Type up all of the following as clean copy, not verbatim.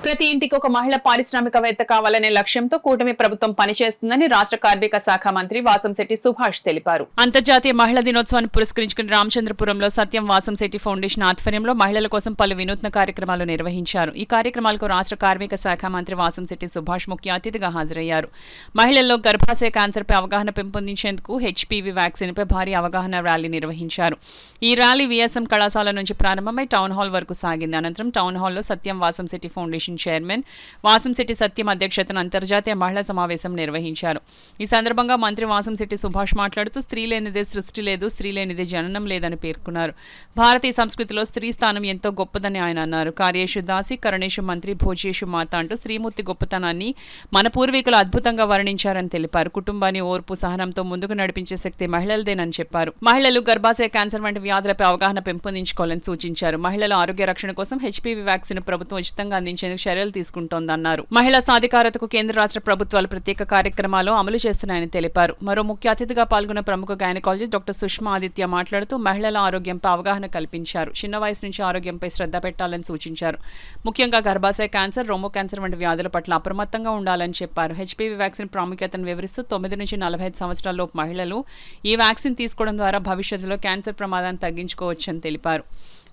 ప్రతి ఇంటికి ఒక మహిళ పారిశ్రామికవేత్త కావాలనే లక్ష్యంతో కూటమి ప్రభుత్వం పనిచేస్తుందని రాష్ట్ర కార్మిక శాఖ మంత్రి వాసంశెట్టి సుభాష్ తెలిపారు. అంతర్జాతీయ మహిళా దినోత్సవాన్ని పురస్కరించుకుని రామచంద్రపురంలో సత్యం వాసంశెట్టి ఫౌండేషన్ ఆధ్వర్యంలో మహిళల కోసం పలు వినూత్న కార్యక్రమాలు నిర్వహించారు. ఈ కార్యక్రమాలకు రాష్ట్ర కార్మిక శాఖ మంత్రి వాసంశెట్టి సుభాష్ ముఖ్య అతిథిగా హాజరయ్యారు. మహిళల్లో గర్భాశయ క్యాన్సర్పై అవగాహన పెంపొందించేందుకు హెచ్పీవీ వ్యాక్సిన్పై భారీ అవగాహన ర్యాలీ నిర్వహించారు. ఈ ర్యాలీ వీఎస్ఎం కళాశాల నుంచి ప్రారంభమై టౌన్ హాల్ వరకు సాగింది. అనంతరం టౌన్ హాల్లో సత్యం వాసంశెట్టి ఫౌండేషన్ చైర్మన్ వాసంశెట్టి సత్యం అధ్యక్షతన అంతర్జాతీయ మహిళా సమావేశం నిర్వహించారు. ఈ సందర్భంగా మంత్రి వాసంశెట్టి సుభాష్ మాట్లాడుతూ స్త్రీ లేనిదే సృష్టి లేదు, స్త్రీ లేనిదే జననం లేదని పేర్కొన్నారు. భారతీయ సంస్కృతిలో స్త్రీ స్థానం ఎంతో గొప్పదని ఆయన అన్నారు. కార్యేషు దాసి కరణేషు మంత్రి భోజేషు మాత అంటూ స్త్రీమూర్తి గొప్పతనాన్ని మన పూర్వీకులు అద్భుతంగా వర్ణించారని తెలిపారు. కుటుంబాన్ని ఓర్పు సహనంతో ముందుకు నడిపించే శక్తి మహిళలదేనని చెప్పారు. మహిళలు గర్భాశయ క్యాన్సర్ వంటి వ్యాధులపై అవగాహన పెంపొందించుకోవాలని సూచించారు. మహిళల ఆరోగ్య రక్షణ కోసం హెచ్పీవీ వ్యాక్సిన్ ప్రభుత్వం ఉచితంగా అందించేందుకు చర్యలు తీసుకుంటోందన్నారు. మహిళా సాధికారతకు కేంద్ర రాష్ట్ర ప్రభుత్వాలు ప్రత్యేక కార్యక్రమాలు అమలు చేస్తున్నాయని తెలిపారు. మరో ముఖ్య అతిథిగా పాల్గొన్న ప్రముఖ గైనకాలజిస్ట్ డాక్టర్ సుష్మా ఆదిత్య మాట్లాడుతూ మహిళల ఆరోగ్యంపై అవగాహన కల్పించారు. చిన్న వయసు నుంచి ఆరోగ్యంపై శ్రద్ధ పెట్టాలని సూచించారు. ముఖ్యంగా గర్భాశయ క్యాన్సర్, రొమ్ము క్యాన్సర్ వంటి వ్యాధుల పట్ల అప్రమత్తంగా ఉండాలని చెప్పారు. హెచ్పీవీ వ్యాక్సిన్ ప్రాముఖ్యతను వివరిస్తూ 9 నుంచి 45 సంవత్సరాలలోపు మహిళలు ఈ వ్యాక్సిన్ తీసుకోవడం ద్వారా భవిష్యత్తులో క్యాన్సర్ ప్రమాదాన్ని తగ్గించుకోవచ్చని తెలిపారు.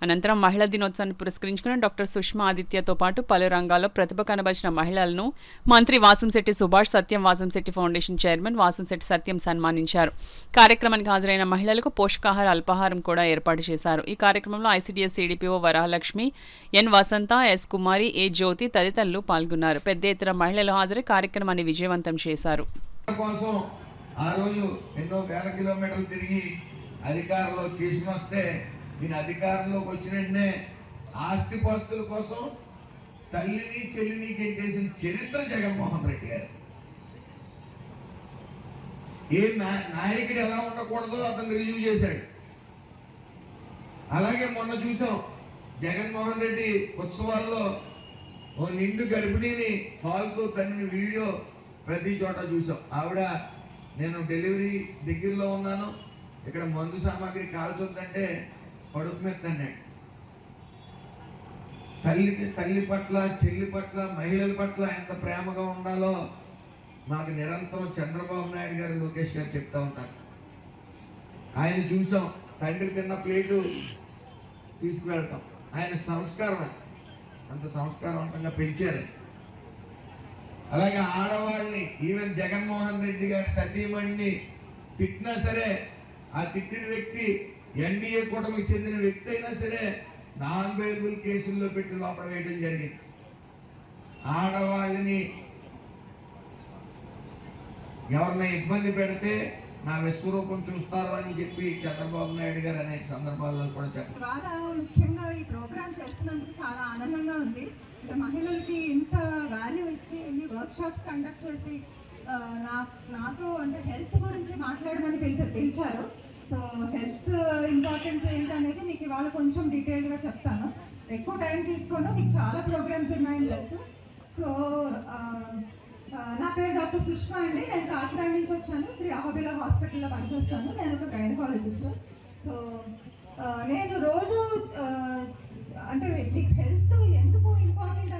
అనంతరం మహిళా దినోత్సవాన్ని పురస్కరించుకున్న డాక్టర్ సుష్మా ఆదిత్యతో పాటు పలు రంగాల్లో ప్రతిభ కనబరిచిన మహిళలను మంత్రి వాసంశెట్టి సుభాష్ సత్యం వాసంశెట్టి ఫౌండేషన్ చైర్మన్ వాసంశెట్టి సత్యం సన్మానించారు. కార్యక్రమానికి హాజరైన మహిళలకు పోషకాహార అల్పాహారం కూడా ఏర్పాటు చేశారు. ఈ కార్యక్రమంలో ఐసీడీఎస్ సిడిపిఓ వరహాలక్ష్మి, ఎన్ వసంత, ఎస్ కుమారి, ఏ జ్యోతి తదితరులు పాల్గొన్నారు. పెద్ద ఎత్తున మహిళలు హాజరై కార్యక్రమాన్ని విజయవంతం చేశారు. దీని అధికారంలోకి వచ్చిన వెంటనే ఆస్తిపాస్తుల కోసం తల్లిని చెల్లిని గెంటేసిన చరిత్ర జగన్మోహన్ రెడ్డి గారు. ఏ నాయకుడు ఎలా ఉండకూడదో అతను రివ్యూ చేశాడు. అలాగే మొన్న చూసాం జగన్మోహన్ రెడ్డి ఉత్సవాల్లో ఓ నిండు గర్భిణిని కాలుతో తన్ని వీడియో ప్రతి చోట చూసాం. ఆవిడ నేను డెలివరీ దగ్గరలో ఉన్నాను, ఇక్కడ మందు సామాగ్రి కాల్చొద్దంటే కడుపు మీద తన్నాడు. తల్లి పట్ల, చెల్లి పట్ల, మహిళల పట్ల ఎంత ప్రేమగా ఉండాలో మాకు నిరంతరం చంద్రబాబు నాయుడు గారు, లోకేష్ గారు చెప్తా ఉంటారు. ఆయన చూసాం, తండ్రి తిన్న ప్లేటు తీసుకువెళ్తాం. ఆయన సంస్కారం, అంత సంస్కారవంతంగా పెంచారు. అలాగే ఆడవాళ్ళని, ఈవెన్ జగన్మోహన్ రెడ్డి గారి సతీమణిని తిట్టినా సరే ఆ తిట్టిన వ్యక్తి ఎన్డీఏ కూటమికి చెందిన వ్యక్తి అయినా సరే నాన్ బెయిలబుల్ కేసుల్లో పెట్టి లోపల వేయడం జరిగింది. ఆడవాళ్ళని ఎవరిని ఇబ్బంది పెడితే నా విశ్వరూపం చూస్తారు అని చెప్పి చంద్రబాబు నాయుడు గారు అనేక సందర్భాల్లో కూడా చెప్పారు. ముఖ్యంగా ఈ ప్రోగ్రామ్ చేస్తున్నందుకు చాలా ఆనందంగా ఉంది. మహిళలకి ఇంత వాల్యూ ఇచ్చి ఇన్ని వర్క్ షాప్స్ కండక్ట్ చేసి నాతో అంటే హెల్త్ గురించి మాట్లాడమని పిలిచారు. సో హెల్త్ ఇంపార్టెన్స్ ఏంటనేది మీకు ఇవాళ కొంచెం డీటెయిల్గా చెప్తాను. ఎక్కువ టైం తీసుకోండి, మీకు చాలా ప్రోగ్రామ్స్ ఉన్నాయని తెలుసు. సో నా పేరు డాక్టర్ సుష్మా అండి. నేను కాకినాడ నుంచి వచ్చాను. శ్రీ అహోబిలా హాస్పిటల్లో పనిచేస్తాను. నేను ఒక గైనకాలజిస్ట్. సో నేను రోజు అంటే మీకు హెల్త్ ఎందుకు ఇంపార్టెంట్